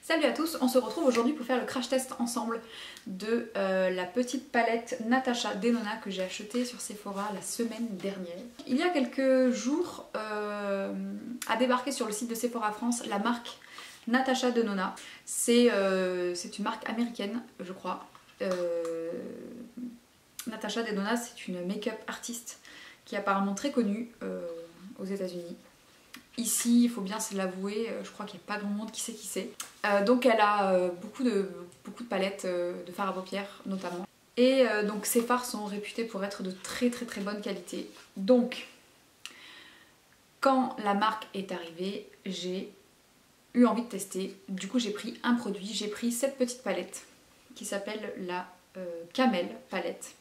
Salut à tous, on se retrouve aujourd'hui pour faire le crash test ensemble de la petite palette Natasha Denona que j'ai achetée sur Sephora la semaine dernière. Il y a quelques jours a débarqué sur le site de Sephora France la marque Natasha Denona. C'est une marque américaine, je crois. Natasha Denona, c'est une make-up artiste qui est apparemment très connue aux États-Unis. Ici, il faut bien se l'avouer, je crois qu'il n'y a pas grand monde qui sait qui c'est. Donc elle a beaucoup de palettes de fard à paupières notamment. Et donc ces fards sont réputés pour être de très bonne qualité. Donc, quand la marque est arrivée, j'ai eu envie de tester. Du coup j'ai pris un produit, j'ai pris cette petite palette qui s'appelle la Camel palette.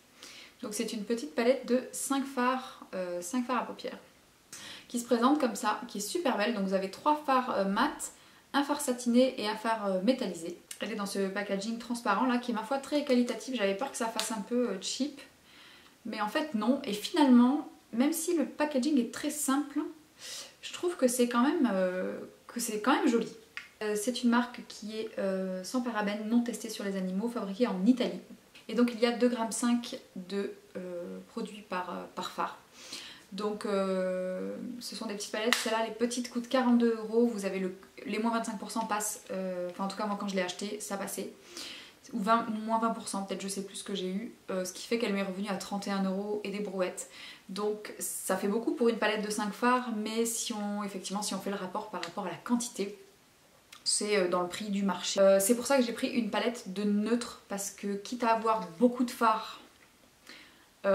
Donc c'est une petite palette de 5 fards à paupières qui se présente comme ça, qui est super belle. Donc vous avez 3 fards mat, un fard satiné et un fard métallisé. Elle est dans ce packaging transparent là qui est ma foi très qualitatif. J'avais peur que ça fasse un peu cheap, mais en fait non. Et finalement, même si le packaging est très simple, je trouve que c'est quand même joli. C'est une marque qui est sans parabènes, non testée sur les animaux, fabriquée en Italie. Et donc il y a 2,5 g de produits par fard. Donc ce sont des petites palettes, celles-là les petites coûtent 42 €, vous avez les moins 25% passent, enfin en tout cas moi quand je l'ai acheté ça passait, ou moins 20% peut-être, je sais plus ce que j'ai eu, ce qui fait qu'elle m'est revenue à 31 € et des brouettes. Donc ça fait beaucoup pour une palette de 5 fards, mais si on fait le rapport par rapport à la quantité, c'est dans le prix du marché. C'est pour ça que j'ai pris une palette de neutre, parce que quitte à avoir beaucoup de fards,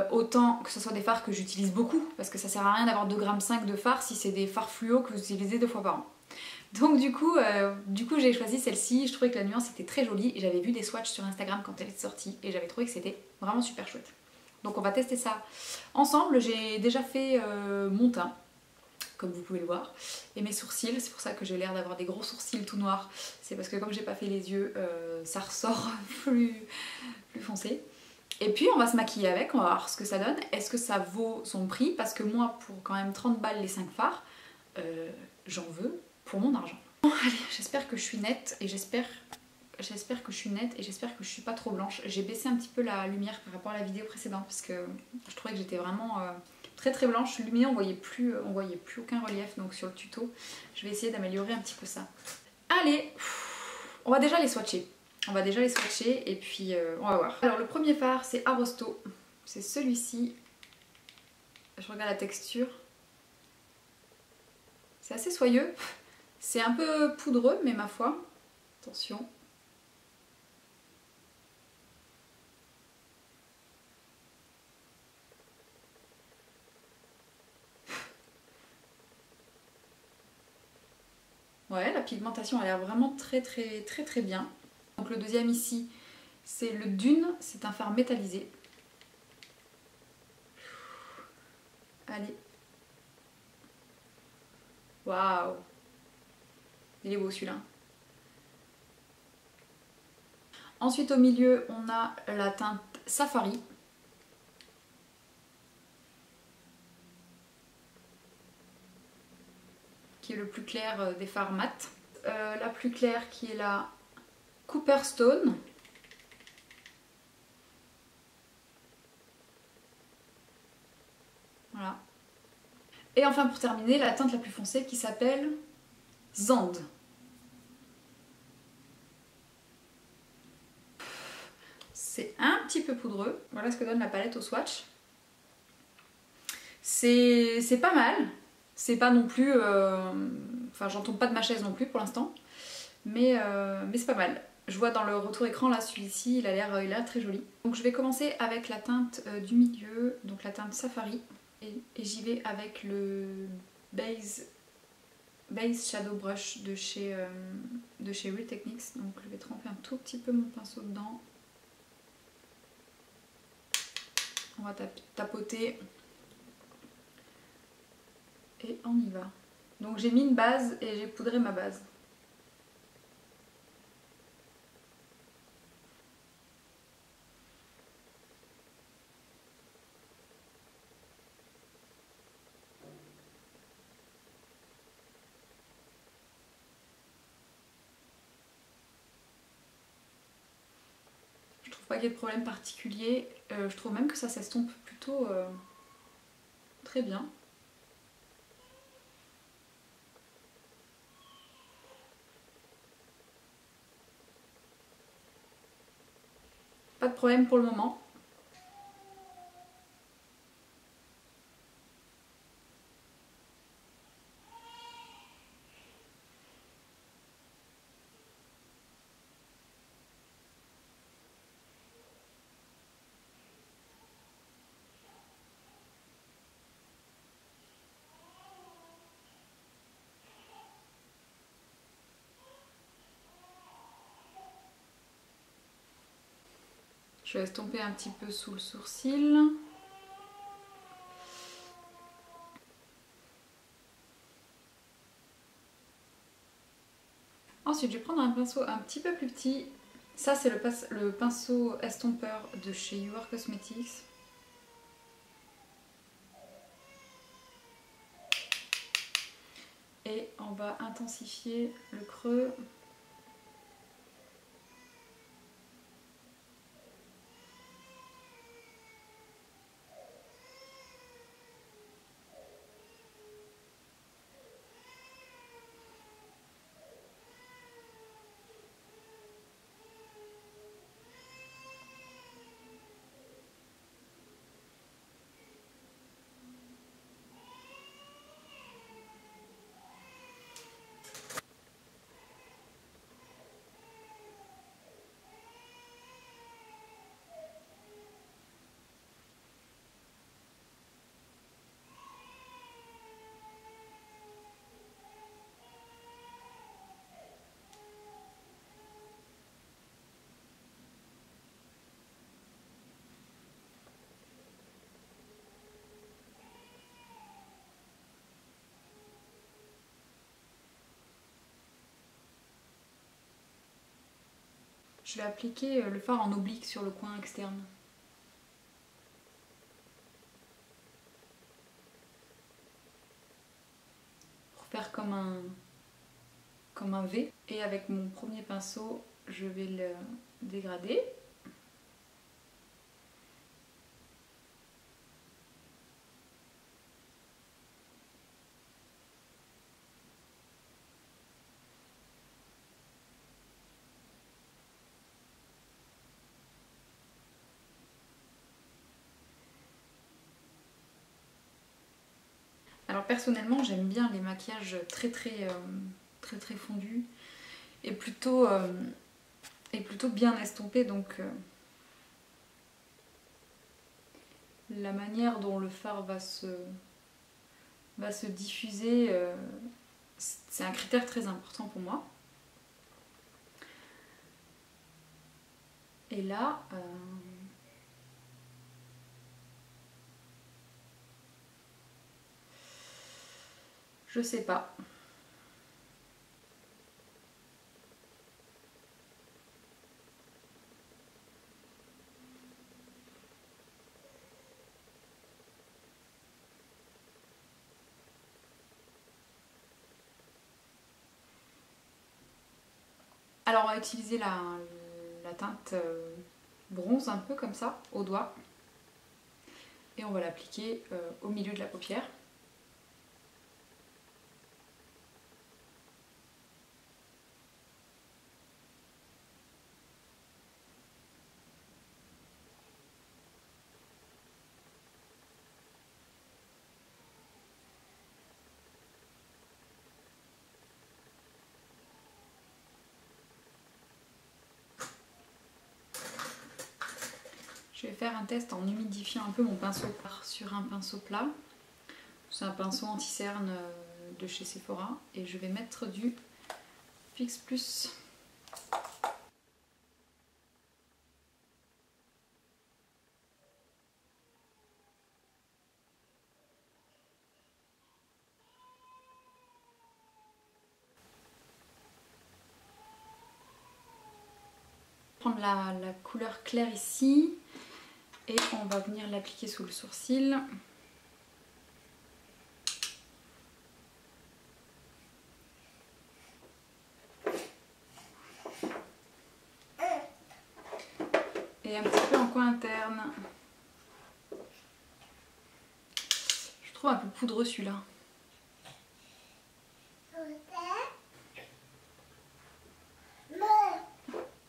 autant que ce soit des fards que j'utilise beaucoup, parce que ça sert à rien d'avoir 2,5 g de fards si c'est des fards fluo que vous utilisez 2 fois par an. Donc du coup j'ai choisi celle-ci. Je trouvais que la nuance était très jolie et j'avais vu des swatchs sur Instagram quand elle est sortie et j'avais trouvé que c'était vraiment super chouette. Donc on va tester ça ensemble. J'ai déjà fait mon teint, comme vous pouvez le voir, et mes sourcils. C'est pour ça que j'ai l'air d'avoir des gros sourcils tout noirs. C'est parce que comme j'ai pas fait les yeux, ça ressort plus foncé. Et puis on va se maquiller avec, on va voir ce que ça donne. Est-ce que ça vaut son prix? Parce que moi, pour quand même 30 balles les 5 fards, j'en veux pour mon argent. Bon, allez, j'espère que je suis nette et j'espère que je suis pas trop blanche. J'ai baissé un petit peu la lumière par rapport à la vidéo précédente parce que je trouvais que j'étais vraiment très blanche. Lumineux, on voyait plus aucun relief, donc sur le tuto, je vais essayer d'améliorer un petit peu ça. Allez, on va déjà les swatcher. Et puis on va voir. Alors le premier fard c'est Arosto, c'est celui-ci. Je regarde la texture. C'est assez soyeux. C'est un peu poudreux mais ma foi, attention. Ouais, la pigmentation a l'air vraiment très bien. Donc le deuxième ici, c'est le Dune, c'est un fard métallisé. Allez. Waouh! Il est beau celui-là. Ensuite au milieu, on a la teinte Safari. Qui est le plus clair des fards mat. La plus claire qui est la Cooperstone. Voilà. Et enfin pour terminer, la teinte la plus foncée qui s'appelle Zand. C'est un petit peu poudreux. Voilà ce que donne la palette au swatch. C'est pas mal. C'est pas non plus... Enfin j'en tombe pas de ma chaise non plus pour l'instant. Mais c'est pas mal. Je vois dans le retour écran là, celui-ci, il a l'air très joli. Donc je vais commencer avec la teinte du milieu, donc la teinte Safari. Et j'y vais avec le Base Shadow Brush de chez Real Techniques. Donc je vais tremper un tout petit peu mon pinceau dedans. On va tapoter. Et on y va. Donc j'ai mis une base et j'ai poudré ma base. pas qu'il y ait de problème particulier. Je trouve même que ça s'estompe plutôt très bien. Pas de problème pour le moment. Je vais estomper un petit peu sous le sourcil. Ensuite, je vais prendre un pinceau un petit peu plus petit. Ça, c'est le pinceau estompeur de chez You Are Cosmetics. Et on va intensifier le creux. Je vais appliquer le fard en oblique sur le coin externe. Pour faire comme un V. Et avec mon premier pinceau, je vais le dégrader. Alors personnellement, j'aime bien les maquillages très fondus et plutôt bien estompés, donc la manière dont le fard va se diffuser, c'est un critère très important pour moi. Et là, je sais pas. Alors on va utiliser la teinte bronze un peu comme ça, au doigt. Et on va l'appliquer au milieu de la paupière. Je vais faire un test en humidifiant un peu mon pinceau sur un pinceau plat. C'est un pinceau anti-cerne de chez Sephora. Et je vais mettre du Fix Plus. Prendre la couleur claire ici. Et on va venir l'appliquer sous le sourcil. Et un petit peu en coin interne. Je trouve un peu poudreux celui-là.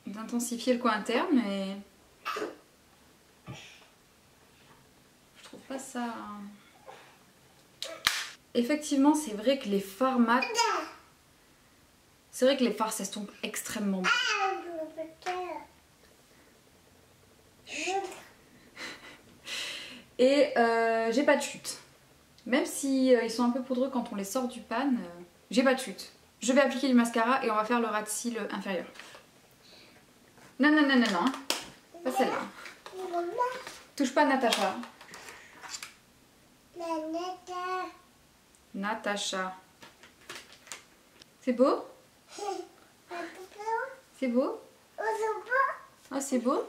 D'intensifier le coin interne, mais je trouve pas ça... Effectivement, c'est vrai que les fards mat, c'est vrai que les fards s'estompent extrêmement bien. Et j'ai pas de chute. Même si ils sont un peu poudreux quand on les sort du pan, j'ai pas de chute. Je vais appliquer du mascara et on va faire le ras de cils inférieur. Non, non, non, non, non. Pas celle-là. Touche pas Natacha. Natacha. C'est beau? C'est beau? Oh, c'est beau?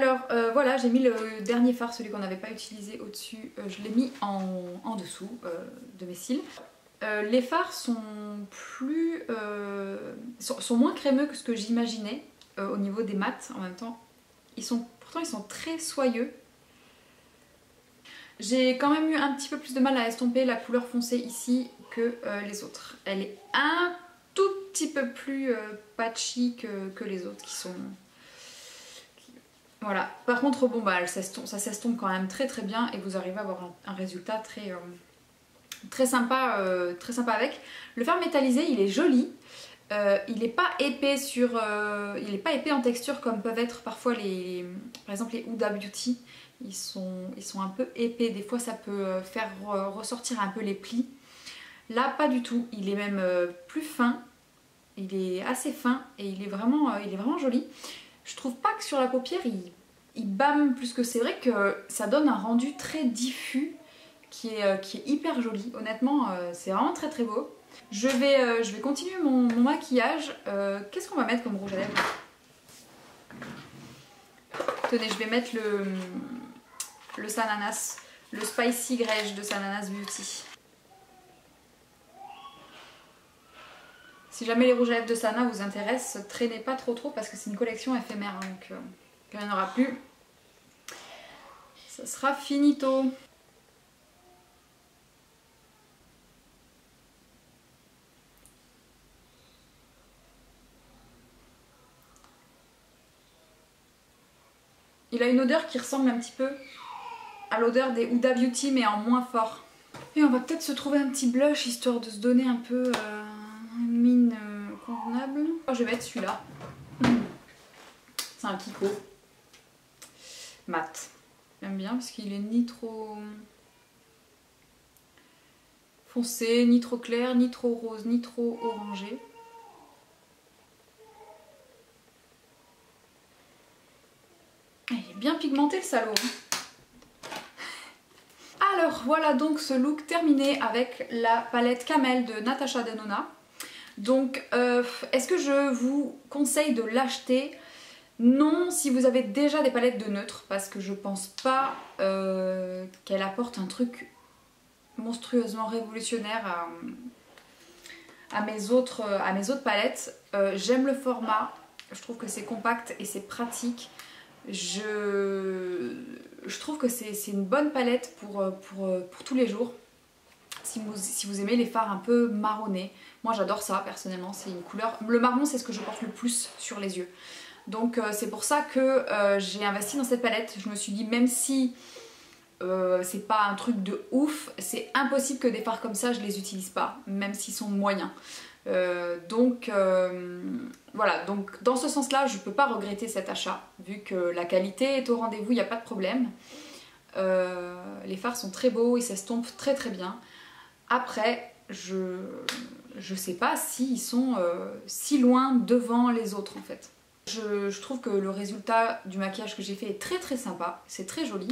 Alors voilà, j'ai mis le dernier fard, celui qu'on n'avait pas utilisé au-dessus, je l'ai mis en dessous de mes cils. Les fards sont sont moins crémeux que ce que j'imaginais au niveau des mats. En même temps, pourtant ils sont très soyeux. J'ai quand même eu un petit peu plus de mal à estomper la couleur foncée ici que les autres. Elle est un tout petit peu plus patchy que les autres qui sont... Voilà. Par contre, bon bah ça s'estompe quand même très très bien et vous arrivez à avoir un résultat très sympa avec. Le fard métallisé, il est joli. Il n'est pas épais il est pas épais en texture comme peuvent être parfois par exemple les Huda Beauty. Ils sont un peu épais. Des fois, ça peut faire ressortir un peu les plis. Là, pas du tout. Il est même plus fin. Il est assez fin et il est vraiment joli. Je trouve pas que sur la paupière, il bâme plus que c'est vrai que ça donne un rendu très diffus qui est hyper joli. Honnêtement, c'est vraiment très très beau. Je vais continuer mon maquillage. Qu'est-ce qu'on va mettre comme rouge à lèvres? Tenez, je vais mettre le Sananas, le Spicy Grège de Sananas Beauty. Si jamais les rouges à lèvres de Sana vous intéressent, traînez pas trop parce que c'est une collection éphémère, hein, donc quand il n'y en aura plus, ça sera finito. Il a une odeur qui ressemble un petit peu à l'odeur des Huda Beauty mais en moins fort. Et on va peut-être se trouver un petit blush histoire de se donner un peu une mine convenable. Je vais mettre celui-là. C'est un Kiko. Mat. J'aime bien parce qu'il est ni trop foncé, ni trop clair, ni trop rose, ni trop orangé. Il est bien pigmenté le salaud. Alors voilà donc ce look terminé avec la palette Camel de Natasha Denona. Donc est-ce que je vous conseille de l'acheter? Non, si vous avez déjà des palettes de neutre, parce que je pense pas qu'elle apporte un truc monstrueusement révolutionnaire à mes autres palettes. J'aime le format, je trouve que c'est compact et c'est pratique. Je trouve que c'est une bonne palette pour tous les jours. Si vous aimez les fards un peu marronnés, moi j'adore ça personnellement, c'est une couleur... Le marron c'est ce que je porte le plus sur les yeux. Donc c'est pour ça que j'ai investi dans cette palette. Je me suis dit même si c'est pas un truc de ouf, c'est impossible que des fards comme ça je les utilise pas, même s'ils sont moyens. Voilà, donc dans ce sens là je peux pas regretter cet achat vu que la qualité est au rendez-vous, il n'y a pas de problème. Les fards sont très beaux, ils s'estompent très très bien. Après je sais pas s'ils sont si loin devant les autres en fait. Je trouve que le résultat du maquillage que j'ai fait est très très sympa, c'est très joli.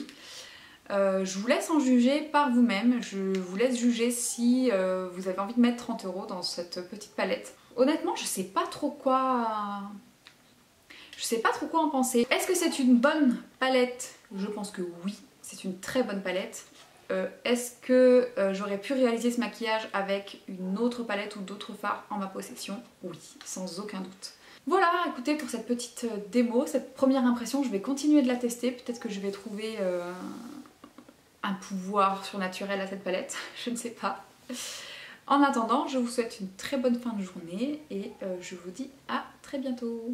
Je vous laisse en juger par vous-même, je vous laisse juger si vous avez envie de mettre 30 € dans cette petite palette. Honnêtement, je sais pas trop quoi Je sais pas trop quoi en penser. Est-ce que c'est une bonne palette? Je pense que oui, c'est une très bonne palette. Est-ce que j'aurais pu réaliser ce maquillage avec une autre palette ou d'autres fards en ma possession? Oui, sans aucun doute. Voilà, écoutez, pour cette petite démo, cette première impression, je vais continuer de la tester. Peut-être que je vais trouver un pouvoir surnaturel à cette palette, je ne sais pas. En attendant, je vous souhaite une très bonne fin de journée et je vous dis à très bientôt.